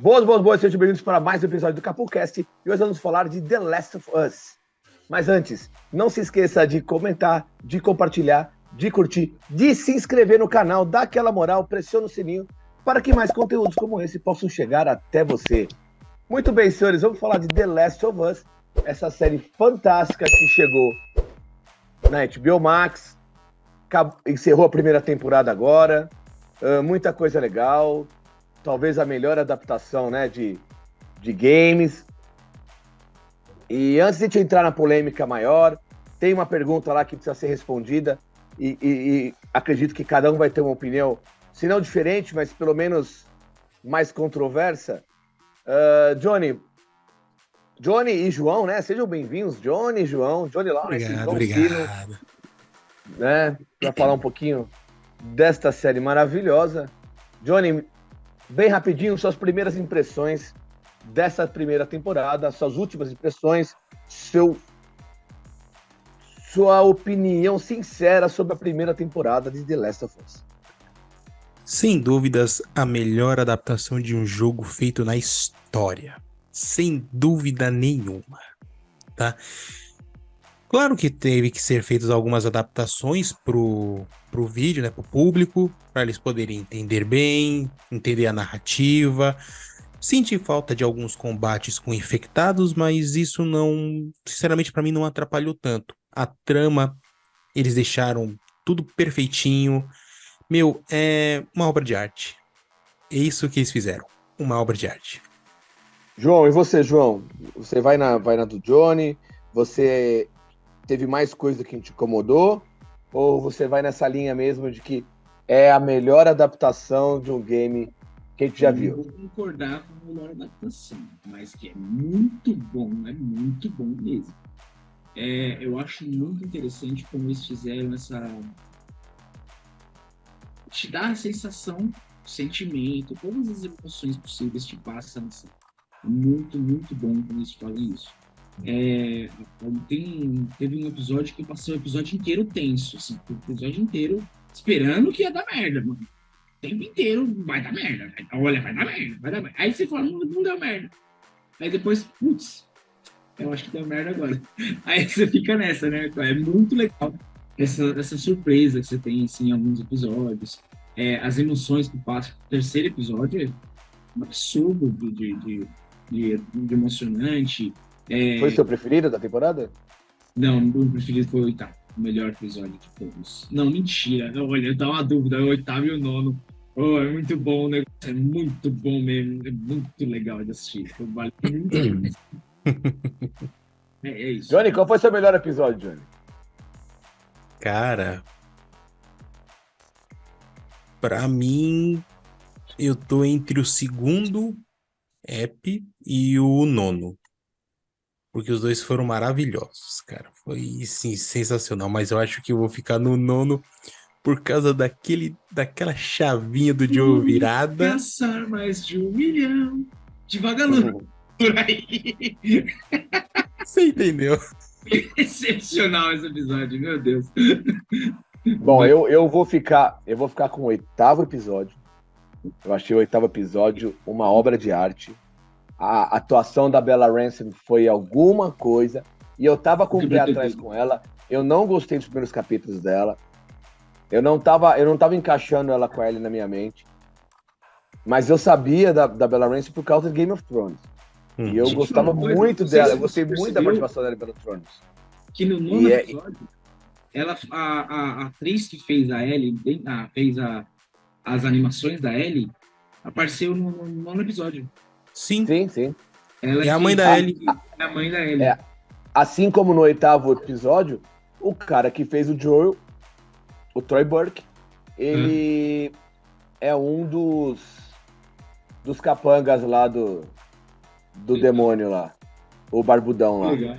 Boas, sejam bem-vindos para mais um episódio do CapoCast e hoje vamos falar de The Last of Us. Mas antes, não se esqueça de comentar, de compartilhar, de curtir, de se inscrever no canal, dá aquela moral, pressiona o sininho para que mais conteúdos como esse possam chegar até você. Muito bem, senhores, vamos falar de The Last of Us, essa série fantástica que chegou na HBO Max, encerrou a primeira temporada agora, muita coisa legal, talvez a melhor adaptação, né, de games. E antes de a gente entrar na polêmica maior, tem uma pergunta lá que precisa ser respondida e acredito que cada um vai ter uma opinião, se não diferente, mas pelo menos mais controversa. Johnny e João, né? Sejam bem-vindos, Johnny e João, Johnny Lawrence, João Sino, né? Para falar um pouquinho desta série maravilhosa. Johnny, bem rapidinho, suas primeiras impressões dessa primeira temporada, suas últimas impressões, sua opinião sincera sobre a primeira temporada de The Last of Us. Sem dúvidas, a melhor adaptação de um jogo feito na história. Sem dúvida nenhuma, tá? Claro que teve que ser feitas algumas adaptações pro vídeo, né, pro público, para eles poderem entender bem, entender a narrativa. Senti falta de alguns combates com infectados, mas isso não, sinceramente, para mim não atrapalhou tanto. A trama, eles deixaram tudo perfeitinho. Meu, é uma obra de arte. É isso que eles fizeram, uma obra de arte. João, e você, João? Você vai na do Johnny? Você teve mais coisa que te incomodou? Ou você vai nessa linha mesmo de que é a melhor adaptação de um game que a gente já viu? Eu vou concordar com a melhor adaptação, mas que é muito bom mesmo. Eu acho muito interessante como eles fizeram essa... Te dá a sensação, sentimento, todas as emoções possíveis te passam assim. Muito bom quando eles fazem isso. Teve um episódio que eu passei o episódio inteiro tenso, assim, o episódio inteiro esperando que ia dar merda, mano. O tempo inteiro vai dar merda. Vai dar merda. Aí você fala, não deu merda. Aí depois, putz, eu acho que deu merda agora. Aí você fica nessa, né? É muito legal essa surpresa que você tem assim, em alguns episódios. As emoções que passam no terceiro episódio é um absurdo de emocionante. Foi o seu preferido da temporada? Não, o meu preferido foi o oitavo. O melhor episódio de todos. Não, mentira. Olha, dá uma dúvida. O oitavo e o nono. Oh, é muito bom o negócio. É muito bom mesmo. É muito legal de assistir. Vale muito. É isso. Johnny, qual foi o seu melhor episódio, Johnny? Cara, pra mim, eu tô entre o segundo app e o nono. Porque os dois foram maravilhosos, cara. Foi, sim, sensacional. Mas eu acho que eu vou ficar no nono por causa daquela chavinha do Joe virada. Caçar mais de 1 milhão de vagalumes por aí. Você entendeu? Excepcional esse episódio, meu Deus. Bom, eu vou ficar com o oitavo episódio. Eu achei o oitavo episódio uma obra de arte. A atuação da Bella Ramsey foi alguma coisa. E eu tava com o pé atrás com ela. Eu não gostei dos primeiros capítulos dela. Eu não tava encaixando ela com a Ellie na minha mente. Mas eu sabia da Bella Ramsey por causa de Game of Thrones. E eu gostava muito dela. Eu gostei muito da participação dela em Game of Thrones. Que no nono episódio, a atriz que fez a Ellie, fez as animações da Ellie, apareceu no nono episódio. Sim. Ela é a mãe da Ellie. É a mãe da Ellie. Assim como no oitavo episódio, o cara que fez o Joel, o Troy Burke, ele é um dos capangas lá do demônio lá. O barbudão lá. Legal.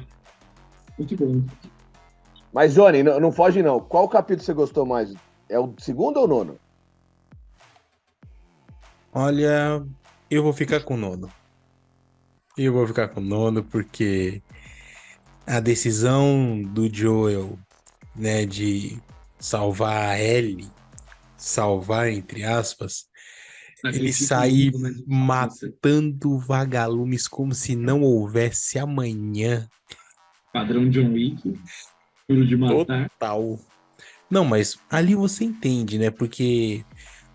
Muito bom. Mas, Johnny, não foge não. Qual capítulo você gostou mais? É o segundo ou o nono? Olha, eu vou ficar com o nono. Porque a decisão do Joel, né, de salvar a Ellie, salvar entre aspas, Ele Sacrifício sai mútuo na justiça. matando vagalumes como se não houvesse amanhã. Padrão John Wick, puro de matar. Total. Não, mas ali você entende, né? Porque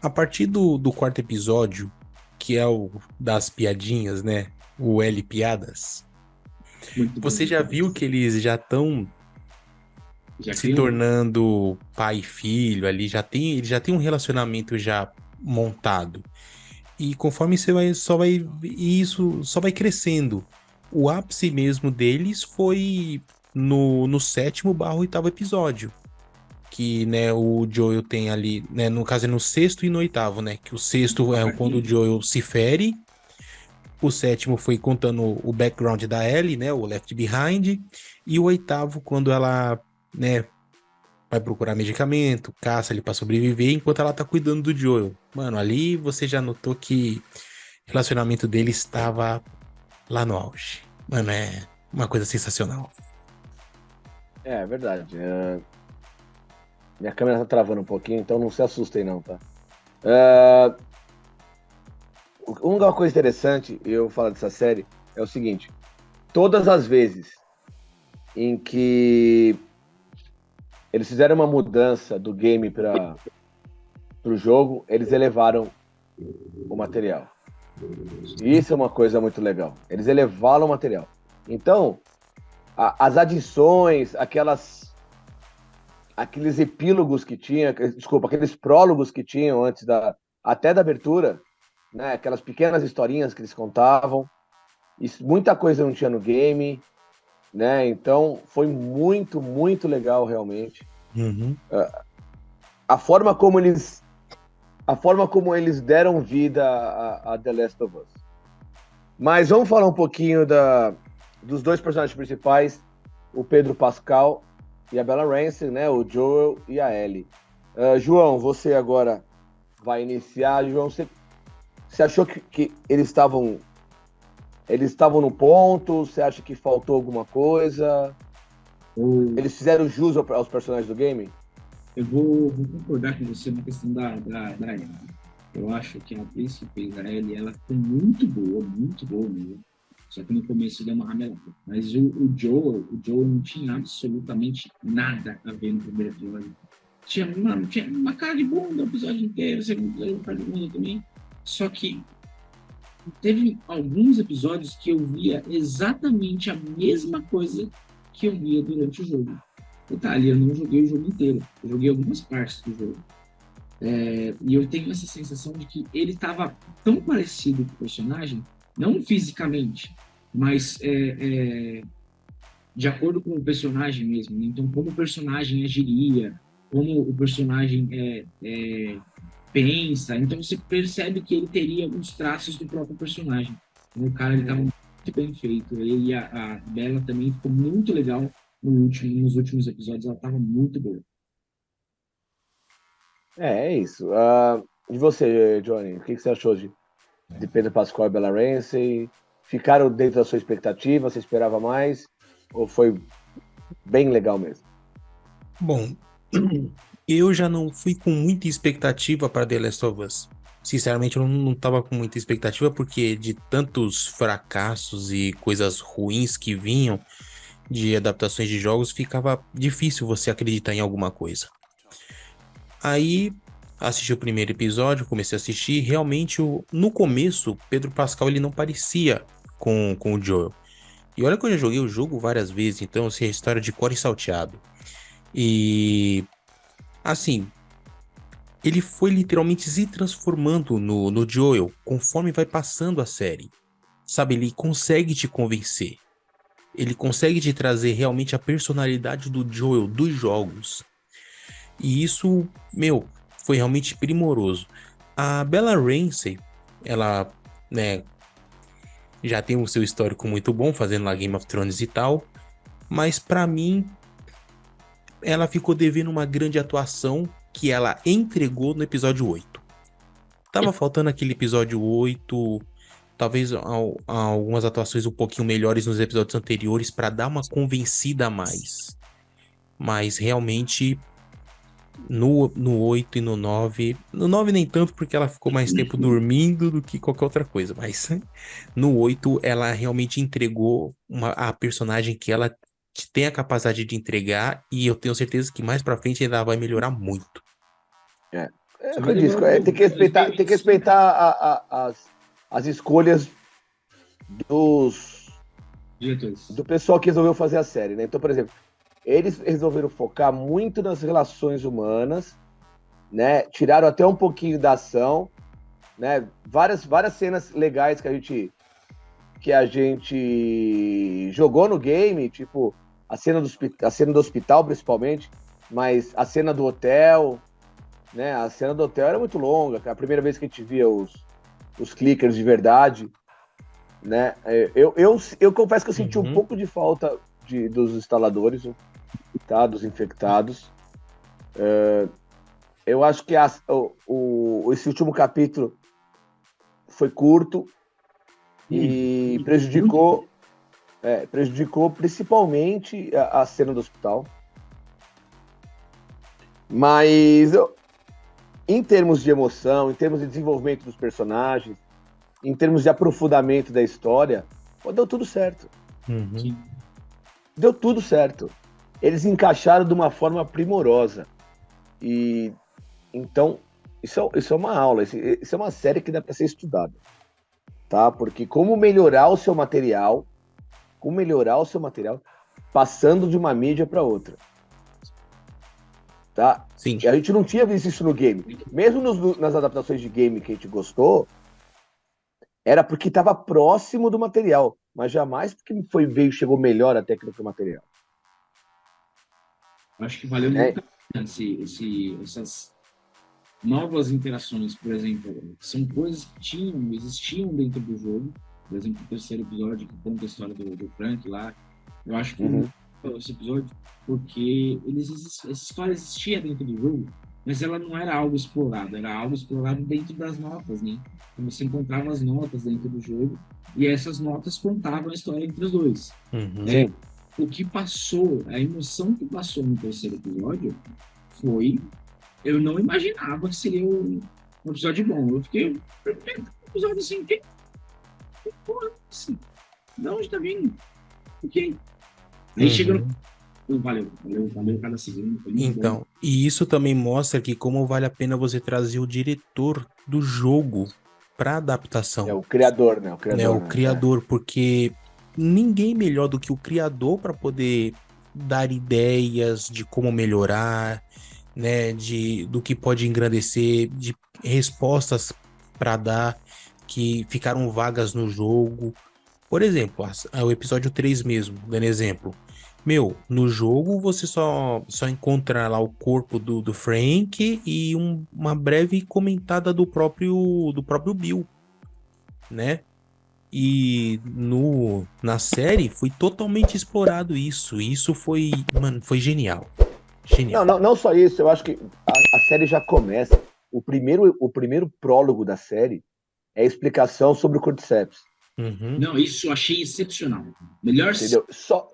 a partir do quarto episódio, que é o das piadinhas, né? O L Piadas, Muito bom, você já muito bom. viu que eles já estão Já se criou um tornando pai e filho ali, ele já tem um relacionamento já montado. E conforme você vai, e isso só vai crescendo. O ápice mesmo deles foi no sétimo barra oitavo episódio. Que, né, o Joel tem ali, né, no caso é no sexto e no oitavo, né, que o sexto é quando o Joel se fere, o sétimo foi contando o background da Ellie, né, o Left Behind, e o oitavo quando ela, né, vai procurar medicamento, caça ali pra sobreviver, enquanto ela tá cuidando do Joel. Mano, ali você já notou que o relacionamento dele estava lá no auge. Mano, é uma coisa sensacional. É verdade. Minha câmera tá travando um pouquinho, então não se assustem não, tá? Uma coisa interessante, eu falar dessa série, é o seguinte. Todas as vezes em que eles fizeram uma mudança do game para o jogo, eles elevaram o material. E isso é uma coisa muito legal. Eles elevaram o material. Então, as adições, aqueles epílogos que tinha, desculpa, aqueles prólogos que tinham antes até da abertura, né? Aquelas pequenas historinhas que eles contavam. Isso, muita coisa não tinha no game, né? Então, foi muito, muito legal realmente. Uhum. A forma como eles deram vida a The Last of Us. Mas vamos falar um pouquinho dos dois personagens principais, o Pedro Pascal e a Bella Ramsey, né? O Joel e a Ellie. João, você agora vai iniciar. João, você achou que eles estavam no ponto? Você acha que faltou alguma coisa? Eles fizeram jus aos personagens do game? Eu vou concordar com você na questão da Ellie. Eu acho que a atriz que fez a Ellie, ela ficou muito boa mesmo. Só que no começo deu uma ramelada. Mas o Joel não tinha absolutamente nada a ver no primeiro episódio. Tinha uma cara de bunda o episódio inteiro, o segundo episódio uma cara de bunda também. Só que teve alguns episódios que eu via exatamente a mesma coisa que eu via durante o jogo. Detalhe, eu não joguei o jogo inteiro. Eu joguei algumas partes do jogo. E eu tenho essa sensação de que ele estava tão parecido com o personagem, não fisicamente, mas de acordo com o personagem mesmo. Então, como o personagem agiria, como o personagem pensa. Então, você percebe que ele teria alguns traços do próprio personagem. Então, o cara estava muito bem feito. Ele e a Bella também ficou muito legal nos últimos episódios. Ela estava muito boa. É isso. E você, Johnny, o que você achou de Pedro Pascal e Bella Ramsey? Ficaram dentro da sua expectativa? Você esperava mais? Ou foi bem legal mesmo? Bom, eu já não fui com muita expectativa para The Last of Us. Sinceramente, eu não tava com muita expectativa porque de tantos fracassos e coisas ruins que vinham de adaptações de jogos, ficava difícil você acreditar em alguma coisa. Aí, assisti o primeiro episódio, comecei a assistir, realmente, no começo, Pedro Pascal ele não parecia com o Joel. E olha que eu já joguei o jogo várias vezes, então, assim, é a história de cor e salteado. E, assim, ele foi literalmente se transformando no Joel conforme vai passando a série. Sabe, ele consegue te convencer. Ele consegue te trazer realmente a personalidade do Joel dos jogos. E isso, foi realmente primoroso. A Bella Ramsey, ela, né, já tem o seu histórico muito bom, fazendo lá Game of Thrones e tal. Mas pra mim, ela ficou devendo uma grande atuação que ela entregou no episódio 8. Tava faltando aquele episódio 8, talvez algumas atuações um pouquinho melhores nos episódios anteriores pra dar uma convencida a mais. Mas realmente No 8 e no 9. No 9 nem tanto, porque ela ficou mais tempo dormindo do que qualquer outra coisa. Mas no 8 ela realmente entregou a personagem que ela tem a capacidade de entregar. E eu tenho certeza que mais pra frente ainda vai melhorar muito. O que eu disse, tem que respeitar as escolhas do pessoal que resolveu fazer a série, né? Então, por exemplo, eles resolveram focar muito nas relações humanas, né? Tiraram até um pouquinho da ação, né? Várias cenas legais que a gente jogou no game, tipo a cena do hospital, principalmente, mas a cena do hotel, né? A cena do hotel era muito longa, a primeira vez que a gente via os clickers de verdade, né? Eu confesso que eu senti um pouco de falta dos instaladores, tá? Dos infectados. Eu acho que esse último capítulo foi curto e prejudicou principalmente a cena do hospital. Mas em termos de emoção, em termos de desenvolvimento dos personagens, em termos de aprofundamento da história, deu tudo certo. Deu tudo certo. Eles encaixaram de uma forma primorosa. E então, isso é uma aula, isso é uma série que dá para ser estudada. Tá? Porque como melhorar o seu material, passando de uma mídia para outra. Tá? Sim. E a gente não tinha visto isso no game. Mesmo nas adaptações de game que a gente gostou, era porque estava próximo do material, mas jamais porque chegou melhor até que o material. Acho que valeu muito a pena essas novas interações, por exemplo, são coisas que existiam dentro do jogo. Por exemplo, o terceiro episódio, que conta a história do Frank lá. Eu acho que esse episódio, porque essa história existia dentro do jogo, mas ela não era algo explorado, era algo explorado dentro das notas, né? Então, você encontrava as notas dentro do jogo, e essas notas contavam a história entre os dois. O que passou, a emoção que passou no terceiro episódio foi... Eu não imaginava que seria um episódio bom. Eu fiquei... Um episódio assim, que porra, assim, de onde tá vindo? Ok. Aí chegando... Valeu cada segundo. Então, bom. E isso também mostra que como vale a pena você trazer o diretor do jogo para adaptação. É o criador, né? O criador, porque ninguém melhor do que o criador para poder dar ideias de como melhorar, né? Do que pode engrandecer, de respostas para dar que ficaram vagas no jogo. Por exemplo, o episódio 3 mesmo, dando exemplo. No jogo você só encontra lá o corpo do Frank e uma breve comentada do próprio Bill, né? E na série foi totalmente explorado isso. E isso foi genial. Genial. Não só isso, eu acho que a série já começa. O primeiro prólogo da série é a explicação sobre o Cordyceps. Não, isso eu achei excepcional. Melhor. Entendeu? Só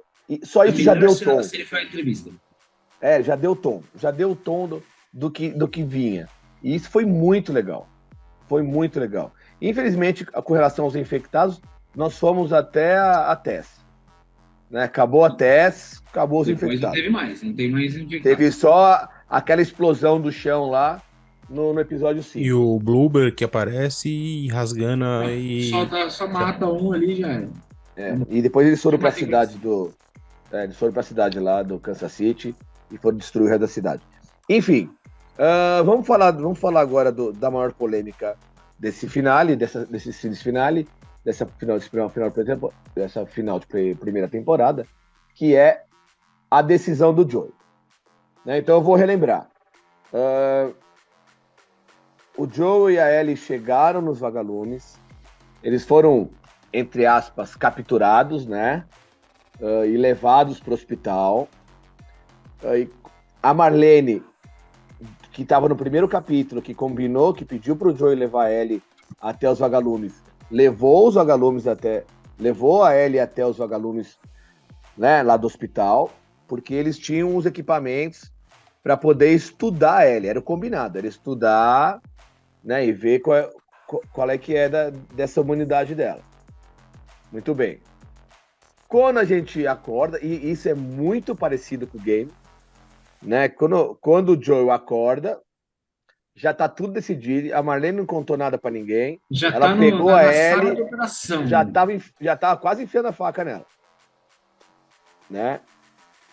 isso já deu tom. A série foi a entrevista. Já deu tom. Já deu o tom do que vinha. E isso foi muito legal. Foi muito legal. Infelizmente, com relação aos infectados, nós fomos até a Tess. Né? Acabou a Tess, acabou os infectados. Não teve mais, não tem mais infectados. Teve só aquela explosão do chão lá no episódio 5. E o Bloober que aparece e rasgando e... Só mata um ali já era. E depois eles foram para a cidade eles foram para a cidade lá do Kansas City e foram destruir o resto da cidade. Enfim, vamos falar agora da maior polêmica desse finale, desse series finale, dessa final de primeira temporada, que é a decisão do Joey. Né? Então eu vou relembrar. O Joey e a Ellie chegaram nos vagalumes, eles foram, entre aspas, capturados, né? E levados para o hospital. A Marlene, que estava no primeiro capítulo, que combinou, que pediu para o Joey levar a Ellie até os vagalumes, levou a Ellie até os vagalumes, né, lá do hospital, porque eles tinham os equipamentos para poder estudar a Ellie. Era o combinado, era estudar, né, e ver qual é que é dessa humanidade dela. Muito bem. Quando a gente acorda, e isso é muito parecido com o game, né? Quando o Joel acorda, já tá tudo decidido, a Marlene não contou nada para ninguém, Já ela tá pegou na a sala Ellie, de operação. já tava quase enfiando a faca nela, né?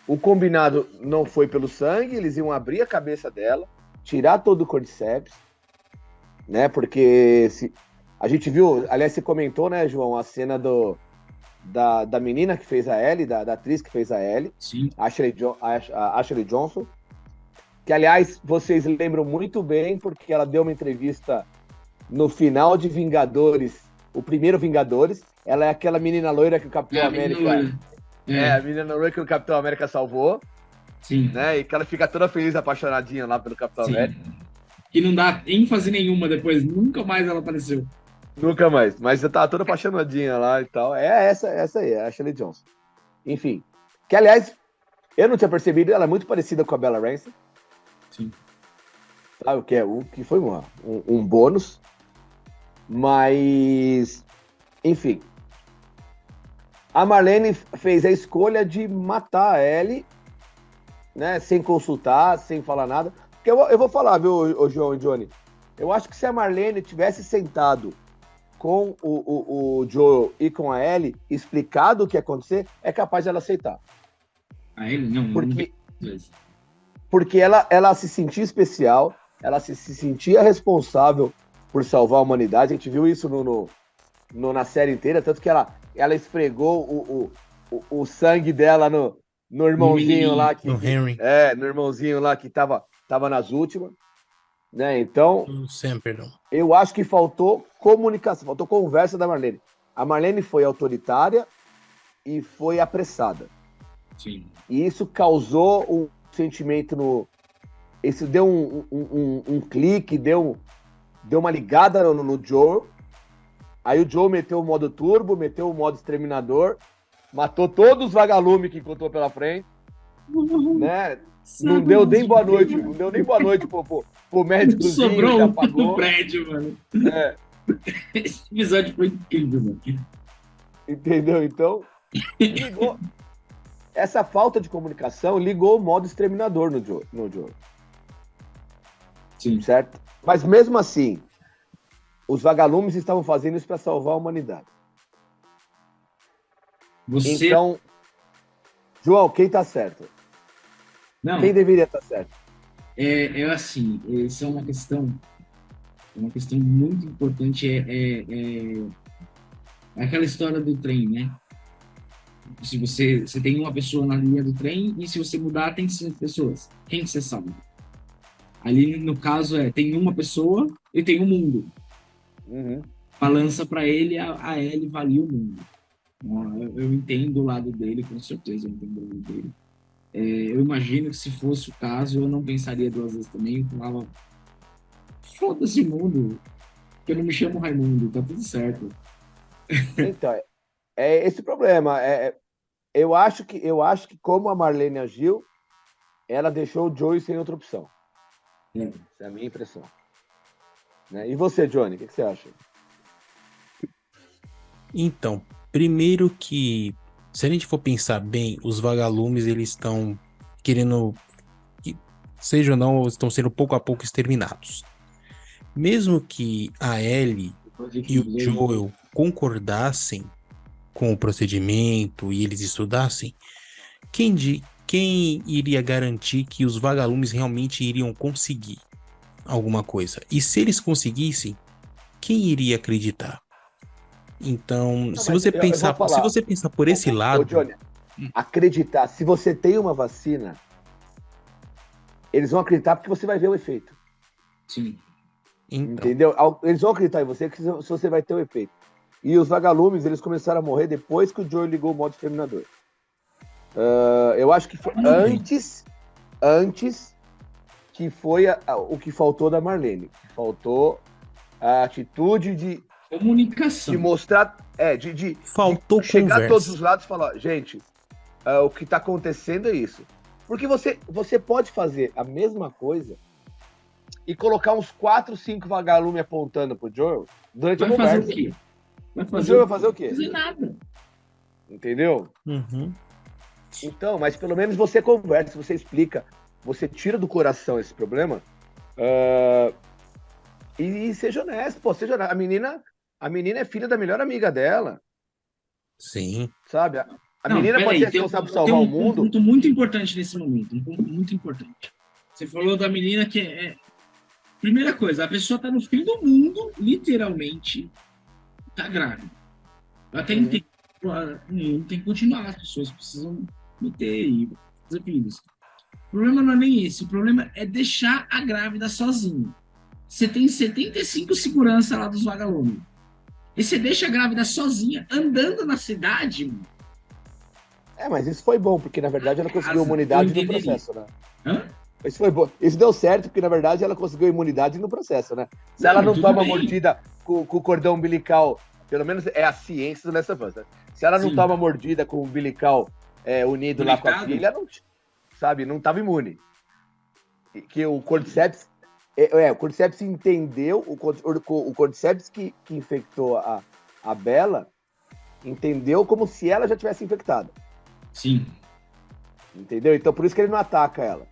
O combinado não foi pelo sangue, eles iam abrir a cabeça dela, tirar todo o cordyceps, né? Porque a gente viu, aliás, você comentou, né, João, a cena da menina que fez a Ellie, da atriz que fez a Ellie, Sim. a Ashley Johnson, que, aliás, vocês lembram muito bem, porque ela deu uma entrevista no final de Vingadores, o primeiro Vingadores, ela é aquela menina loira que o Capitão América... a menina loira que o Capitão América salvou. Sim. Né? E que ela fica toda feliz, apaixonadinha lá pelo Capitão América. Que não dá ênfase nenhuma depois, nunca mais ela apareceu. Nunca mais, mas eu tava toda apaixonadinha lá e tal. É essa aí, a Ashley Johnson. Enfim, que, aliás, eu não tinha percebido, ela é muito parecida com a Bella Ramsey. Sim. Sabe, o que foi um bônus. Mas, enfim. A Marlene fez a escolha de matar a Ellie, né, sem consultar, sem falar nada. Porque eu vou falar, viu, João e Johnny? Eu acho que se a Marlene tivesse sentado com o Joel e com a Ellie, explicado o que ia acontecer, é capaz de ela aceitar. A Ellie não. Porque ela se sentia especial, ela se sentia responsável por salvar a humanidade. A gente viu isso na série inteira, tanto que ela esfregou o sangue dela no irmãozinho lá que... No Henry. No irmãozinho lá que tava nas últimas. Né? Então, Sam, perdão. Eu acho que faltou comunicação, faltou conversa da Marlene. A Marlene foi autoritária e foi apressada. Sim. E isso causou um sentimento isso deu um clique, deu uma ligada no Joel. Aí o Joel meteu o modo turbo, meteu o modo exterminador, matou todos os vagalumes que encontrou pela frente, né? Não deu nem boa noite pro médicozinho. Sobrou um no prédio, mano. Esse episódio foi incrível, mano. Entendeu? Então, ligou. Essa falta de comunicação ligou o modo exterminador no Joel. Sim. Certo? Mas mesmo assim, os vagalumes estavam fazendo isso para salvar a humanidade. Então, João, quem tá certo? Não. Quem deveria estar certo? É assim, isso é uma questão muito importante, é aquela história do trem, né? Se você tem uma pessoa na linha do trem e se você mudar tem 5 pessoas, quem que você salva? Ali no caso tem uma pessoa e tem um mundo. Uhum. Balança para ele, a Ellie valia o mundo. Eu entendo o lado dele, com certeza eu entendo o lado dele. Eu imagino que se fosse o caso, eu não pensaria 2 vezes também. Eu falava, foda-se o mundo, que eu não me chamo Raimundo, tá tudo certo. Então, é esse o problema. Eu acho que como a Marlene agiu, ela deixou o Joey sem outra opção. Essa é a minha impressão. Né? E você, Johnny, o que você acha? Então, primeiro que, se a gente for pensar bem, os vagalumes, eles estão querendo, seja ou não, estão sendo pouco a pouco exterminados. Mesmo que a Ellie e o Joel concordassem com o procedimento e eles estudassem, quem iria garantir que os vagalumes realmente iriam conseguir alguma coisa? E se eles conseguissem, quem iria acreditar? Então, se você pensar por esse lado... Johnny, acreditar, se você tem uma vacina, eles vão acreditar porque você vai ver o efeito. Sim. Então. Entendeu? Eles vão acreditar em você que você vai ter o efeito. E os vagalumes, eles começaram a morrer depois que o Joel ligou o modo exterminador. Eu acho que foi antes que foi o que faltou da Marlene. Faltou a atitude de comunicação. De mostrar, faltou de chegar conversa. a todos os lados e falar, gente, o que está acontecendo é isso. Porque você pode fazer a mesma coisa e colocar uns 4, 5 vagalumes apontando pro Joel durante a Vai fazer conversa. o quê? O Joel vai fazer o quê? Não vai fazer nada. Entendeu? Uhum. Então, mas pelo menos você conversa, você explica, você tira do coração esse problema e seja honesto, pô, seja honesto. A menina é filha da melhor amiga dela, Sim. sabe? A Não, menina pode peraí, ser tem responsável por tem salvar o um mundo. ponto muito importante nesse momento, um ponto muito importante. Você falou da menina que Primeira coisa, a pessoa tá no fim do mundo, literalmente, tá grávida. Ela tem que tem que continuar, as pessoas precisam meter e fazer filhos. O problema não é nem esse, o problema é deixar a grávida sozinha. Você tem 75 segurança lá dos vagalumes. E você deixa a grávida sozinha, andando na cidade, mano. Mas isso foi bom, porque na verdade ela conseguiu imunidade no processo, né? Hã? Isso foi bom. Isso deu certo, porque na verdade ela conseguiu imunidade no processo, né? Se ela não tudo toma bem. mordida com o cordão umbilical, pelo menos é a ciência do Last of Us, né? Se ela não Sim. toma mordida com o umbilical unido lá com a Conectado. filha, não, sabe, não tava imune. Que o Cordyceps, o Cordyceps entendeu, o Cordyceps que infectou a Bella, entendeu como se ela já tivesse infectada. Sim. Entendeu? Então por isso que ele não ataca ela.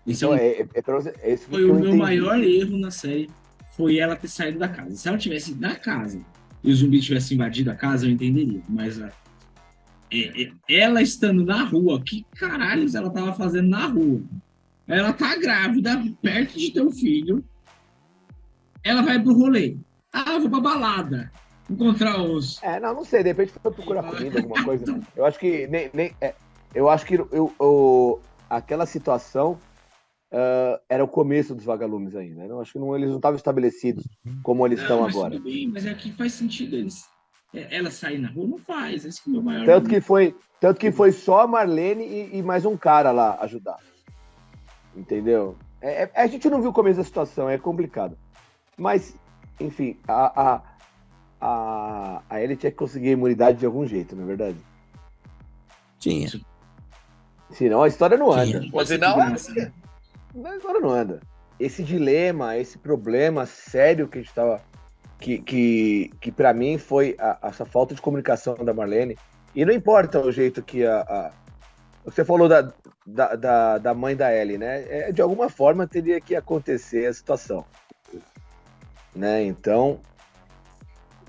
Esse Então, foi o meu maior erro na série, foi ela ter saído da casa. Se ela tivesse ido na casa e os zumbis tivessem invadido a casa, eu entenderia. Mas ela estando na rua, que caralhos ela tava fazendo na rua? Ela tá grávida, perto de ter um filho. Ela vai pro rolê. Eu vou pra balada. Encontrar os... não sei, de repente foi procurar comida, alguma coisa. Eu acho que eu acho que aquela situação era o começo dos vagalumes ainda. Eu acho que eles não estavam estabelecidos como eles estão agora. Tudo bem, mas é que faz sentido eles. Ela sair na rua não faz. Esse que é o meu maior. Tanto que foi só a Marlene e mais um cara lá ajudar. Entendeu? A gente não viu o começo da situação, é complicado. Mas, enfim, a Ellie tinha que conseguir a imunidade de algum jeito, não é verdade? Tinha. Senão a história não anda. Pode ser Senão segurança, a história não anda. Esse dilema, esse problema sério que a gente tava... Que para mim foi essa falta de comunicação da Marlene. E não importa o jeito que você falou da mãe da Ellie, né? De alguma forma teria que acontecer a situação. Né? Então,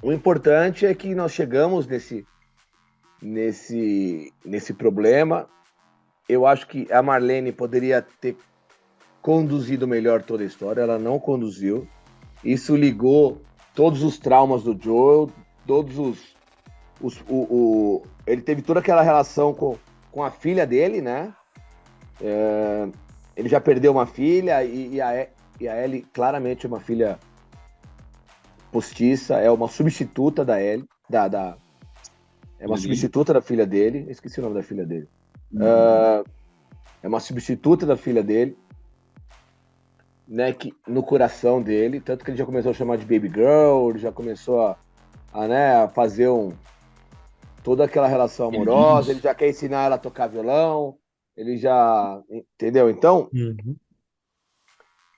o importante é que nós chegamos nesse problema. Eu acho que a Marlene poderia ter conduzido melhor toda a história. Ela não conduziu. Isso ligou todos os traumas do Joel, todos ele teve toda aquela relação com a filha dele, né? Ele já perdeu uma filha e a Ellie claramente é uma filha postiça, é uma substituta da Ellie, é uma substituta da filha dele, esqueci o nome da filha dele. É uma substituta da filha dele, né, que, no coração dele, tanto que ele já começou a chamar de baby girl, ele já começou a fazer toda aquela relação amorosa, ele já quer ensinar ela a tocar violão, ele já, entendeu? Então,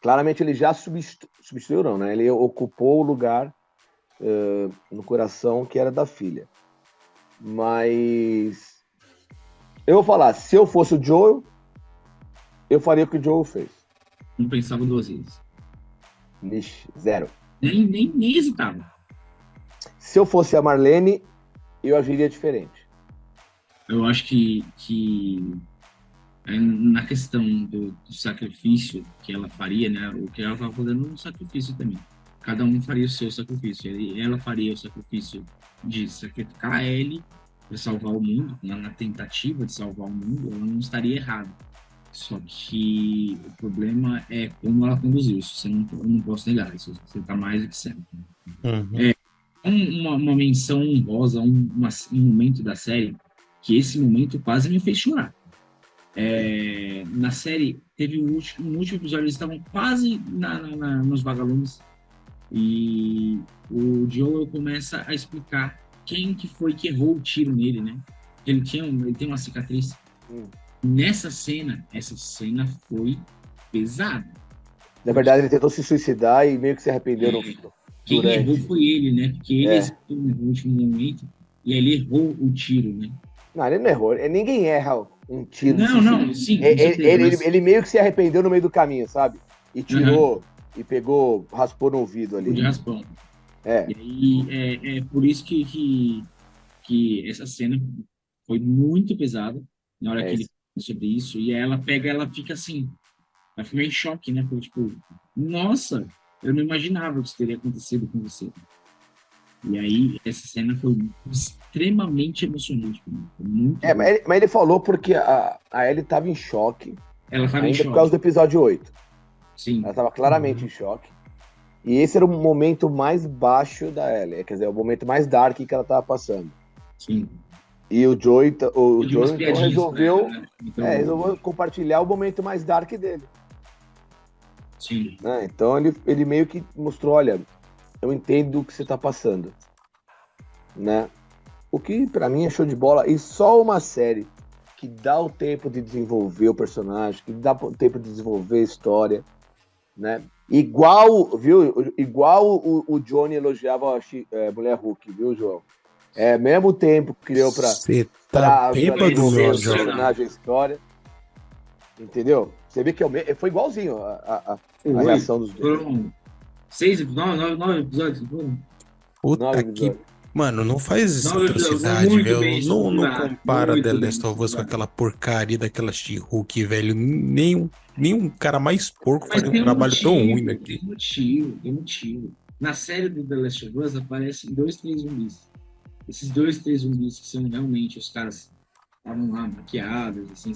claramente ele já substituiu não, né? Ele ocupou o lugar no coração que era da filha. Mas eu vou falar, se eu fosse o Joel, eu faria o que o Joel fez. Não pensava duas vezes. Ixi, zero. Nem hesitava. Se eu fosse a Marlene, eu agiria diferente. Eu acho que na questão do sacrifício que ela faria, né? O que ela estava fazendo um sacrifício também. Cada um faria o seu sacrifício. Ela faria o sacrifício de sacrificar a Ellie para salvar o mundo, na tentativa de salvar o mundo, ela não estaria errada. Só que o problema é como ela conduziu. Isso eu não posso negar. Isso você está mais do que certo. Uma menção honrosa, um momento da série, que esse momento quase me fez chorar. Na série, teve um último episódio, eles estavam quase nos vagalumes, e o Joel começa a explicar quem que foi que errou o tiro nele, né? Ele tem uma cicatriz. Nessa cena, essa cena foi pesada. Na verdade, ele tentou se suicidar e meio que se arrependeu Quem errou foi ele, né? Porque ele É. executou no último momento e aí ele errou o tiro, né? Não, ele não errou. Ninguém erra um tiro. Não, sim, com certeza, Ele, mas- ele meio que se arrependeu no meio do caminho, sabe? E tirou, e pegou, raspou no ouvido de ali. raspão. É, E aí, é por isso que essa cena foi muito pesada, na hora É que ele isso. fala sobre isso, e aí ela fica assim, ela fica meio em choque, né? Porque, tipo, nossa, eu não imaginava que isso teria acontecido com você. E aí, essa cena foi extremamente emocionante pra mim. Foi muito boa. mas ele falou porque a Ellie tava em choque, Ela tava em ainda por choque. causa do episódio 8. Sim, Ela tava claramente em choque. E esse era o momento mais baixo da Ellie, quer dizer, o momento mais dark que ela tava passando. sim. E o Joey, Eu vi umas então piadinhas resolveu, com ela, né? Então, resolveu compartilhar o momento mais dark dele. sim. Né? Então ele meio que mostrou, olha, eu entendo o que você tá passando, né? O que pra mim é show de bola, e só uma série que dá o tempo de desenvolver o personagem, que dá o tempo de desenvolver a história, né? Igual, viu? Igual o Johnny elogiava a Mulher Hulk, viu, João? É, mesmo tempo que deu pra Você tá bêbado, desenvolver meu o jovem. personagem, a história. Entendeu? Você vê que foi igualzinho a Foi. reação dos dois. Foram 9 episódios. Foram. Puta 9 que. episódios. Mano, não faz essa Não, atrocidade, muito velho. bem Não estruturado, compara muito The bem Last of Us com estruturado. aquela porcaria daquela She-Hulk, velho. Nenhum cara mais porco Mas faria tem um trabalho tão ruim tem daqui. motivo. Na série do The Last of Us aparecem 2, 3 zumbis. Esses 2, 3 zumbis que são realmente os caras que estavam lá maquiados, assim,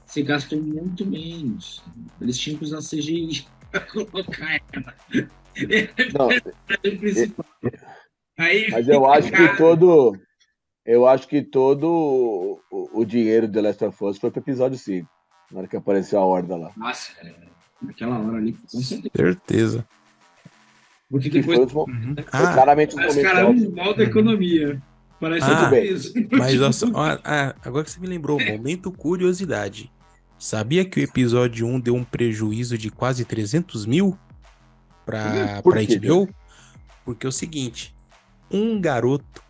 você gastou muito menos. Eles tinham que usar CGI pra colocar ela. Não, O principal. Aí mas eu acho que todo o dinheiro do The Last of Us foi pro episódio 5, na hora que apareceu a horda lá. Nossa, naquela hora ali, com certeza. Certeza. Porque Que depois foi Uhum. claramente os os momentos caras altos. um mal da economia. Parece Ah, tudo isso. Mas agora que você me lembrou, momento curiosidade. Sabia que o episódio 1 deu um prejuízo de quase 300 mil pra Por quê, HBO? Porque é o seguinte, um garoto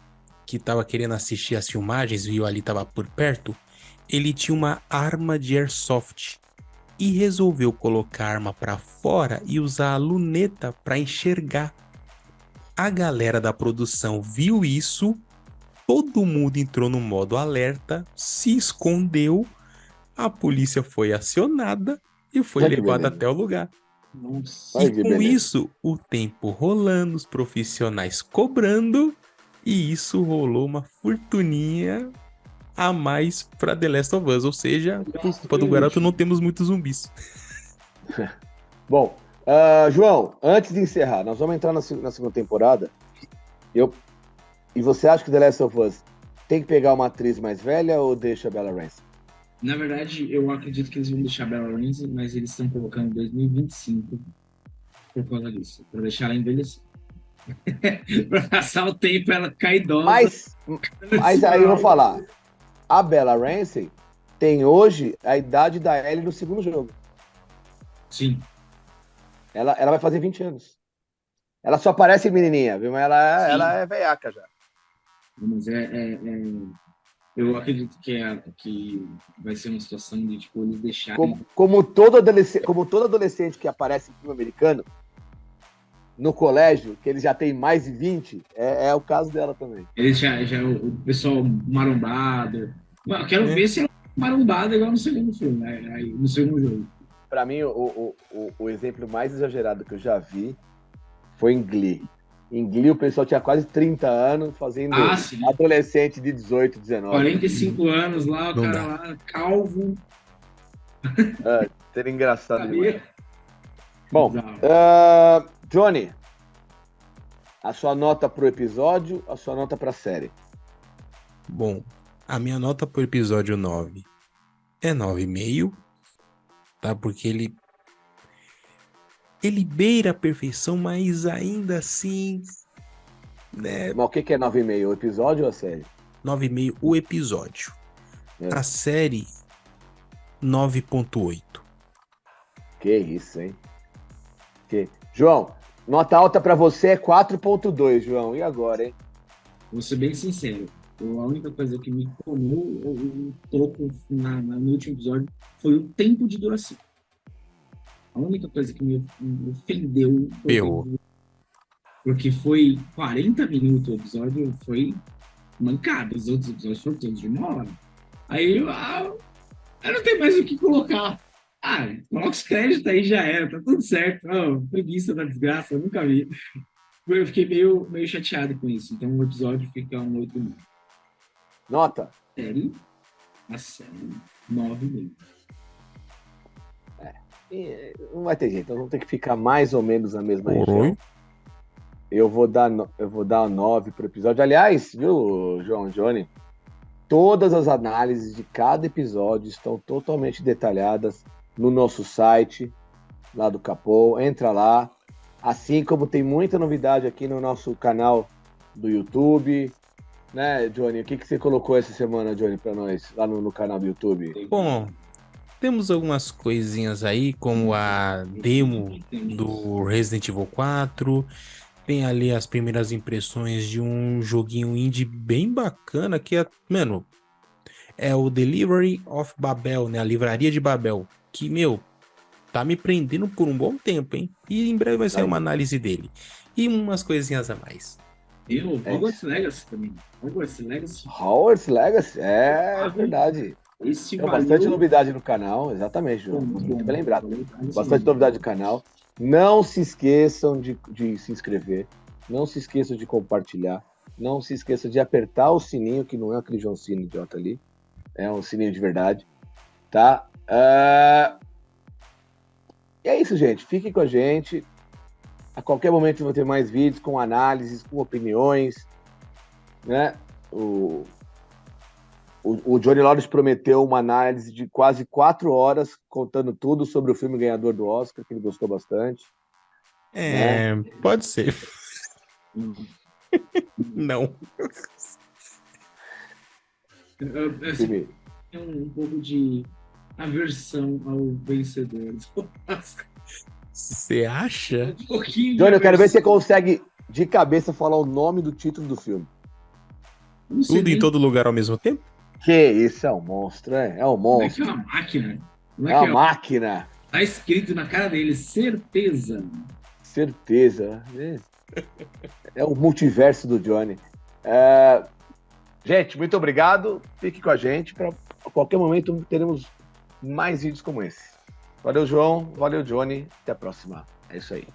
que tava querendo assistir as filmagens, viu ali, tava por perto, ele tinha uma arma de airsoft e resolveu colocar a arma pra fora e usar a luneta pra enxergar. A galera da produção viu isso, todo mundo entrou no modo alerta, se escondeu, a polícia foi acionada e foi Ai, que levada beleza. até o lugar. Nossa. Ai, E que com beleza. isso, o tempo rolando, os profissionais cobrando, e isso rolou uma fortuninha a mais pra The Last of Us. Ou seja, por culpa do garoto, não temos muitos zumbis. Bom, João, antes de encerrar, nós vamos entrar na segunda temporada. E você acha que The Last of Us tem que pegar uma atriz mais velha ou deixa a Bella Ramsey? Na verdade, eu acredito que eles vão deixar Bella Ramsey, mas eles estão colocando 2025 por causa disso, para deixar ela envelhecer. Para passar o tempo, ela ficar idosa. Mas aí eu vou falar. A Bella Ramsey tem hoje a idade da Ellie no segundo jogo. Sim. Ela vai fazer 20 anos. Ela só parece menininha, viu? Mas ela é veiaca já. Mas eu acredito que vai ser uma situação de tipo, eles deixarem. Como todo adolescente que aparece em filme americano, no colégio, que ele já tem mais de 20, é o caso dela também. Eles já o pessoal marombado. Eu quero ver se ela é marombada igual no segundo filme, né? Aí, no segundo jogo. Pra mim, o exemplo mais exagerado que eu já vi foi em Glee. Em Glee, o pessoal tinha quase 30 anos, fazendo adolescente de 18, 19. 45 anos lá, o Não cara dá. lá, calvo. Seria engraçado Sabia? demais. Bom, Johnny, a sua nota pro episódio, a sua nota pra série. Bom, a minha nota pro episódio 9 é 9,5, tá? Porque ele beira a perfeição, mas ainda assim, né? Mas o que é 9,5? O episódio ou a série? 9,5 o episódio. É. A série, 9.8. Que isso, hein? João, nota alta pra você é 4.2, João. E agora, hein? Vou ser bem sincero. A única coisa que me tomou o toco no último episódio foi o tempo de duração. A única coisa que me ofendeu foi porque foi 40 minutos o episódio, foi mancado. Os outros episódios foram todos de 1 hora. Aí eu não tenho mais o que colocar. Coloca os créditos aí, já era, tá tudo certo. Preguiça da desgraça, eu nunca vi. Eu fiquei meio chateado com isso. Então o episódio fica um 8,5. Nota? A série 9,5. Não vai ter jeito, nós vamos ter que ficar mais ou menos na mesma região. Eu vou dar 9 pro episódio. Aliás, viu, João, Johnny? Todas as análises de cada episódio estão totalmente detalhadas no nosso site, lá do Capô. Entra lá. Assim como tem muita novidade aqui no nosso canal do YouTube. Né, Johnny? O que você colocou essa semana, Johnny, para nós, lá no canal do YouTube? Bom, temos algumas coisinhas aí, como a demo do Resident Evil 4. Tem ali as primeiras impressões de um joguinho indie bem bacana, que é, mano, é o Delivery of Babel, né? A Livraria de Babel. Que, tá me prendendo por um bom tempo, hein? E em breve vai sair uma análise dele. E umas coisinhas a mais. E o Hogwarts Legacy também. Hogwarts Legacy, é verdade. Esse Tem bastante novidade no canal, exatamente, João. Muito bem lembrado. Bastante novidade no canal. Não se esqueçam de se inscrever. Não se esqueçam de compartilhar. Não se esqueçam de apertar o sininho, que não é aquele João Sino idiota ali. É um sininho de verdade. Tá? E é isso, gente. Fiquem com a gente. A qualquer momento vão ter mais vídeos com análises, com opiniões. Né? O Johnny Lawrence prometeu uma análise de quase 4 horas, contando tudo sobre o filme ganhador do Oscar, que ele gostou bastante. Né? Pode ser. Não. Eu tenho um pouco de aversão ao vencedor do Oscar. Você acha? Um pouquinho. Johnny, eu quero ver se você consegue, de cabeça, falar o nome do título do filme. Tudo em todo lugar ao mesmo tempo? Que isso, é um monstro, é um monstro. É uma máquina. É uma máquina. Tá escrito na cara dele, certeza. Certeza. É o multiverso do Johnny. Gente, muito obrigado. Fique com a gente. A qualquer momento teremos mais vídeos como esse. Valeu, João. Valeu, Johnny. Até a próxima. É isso aí.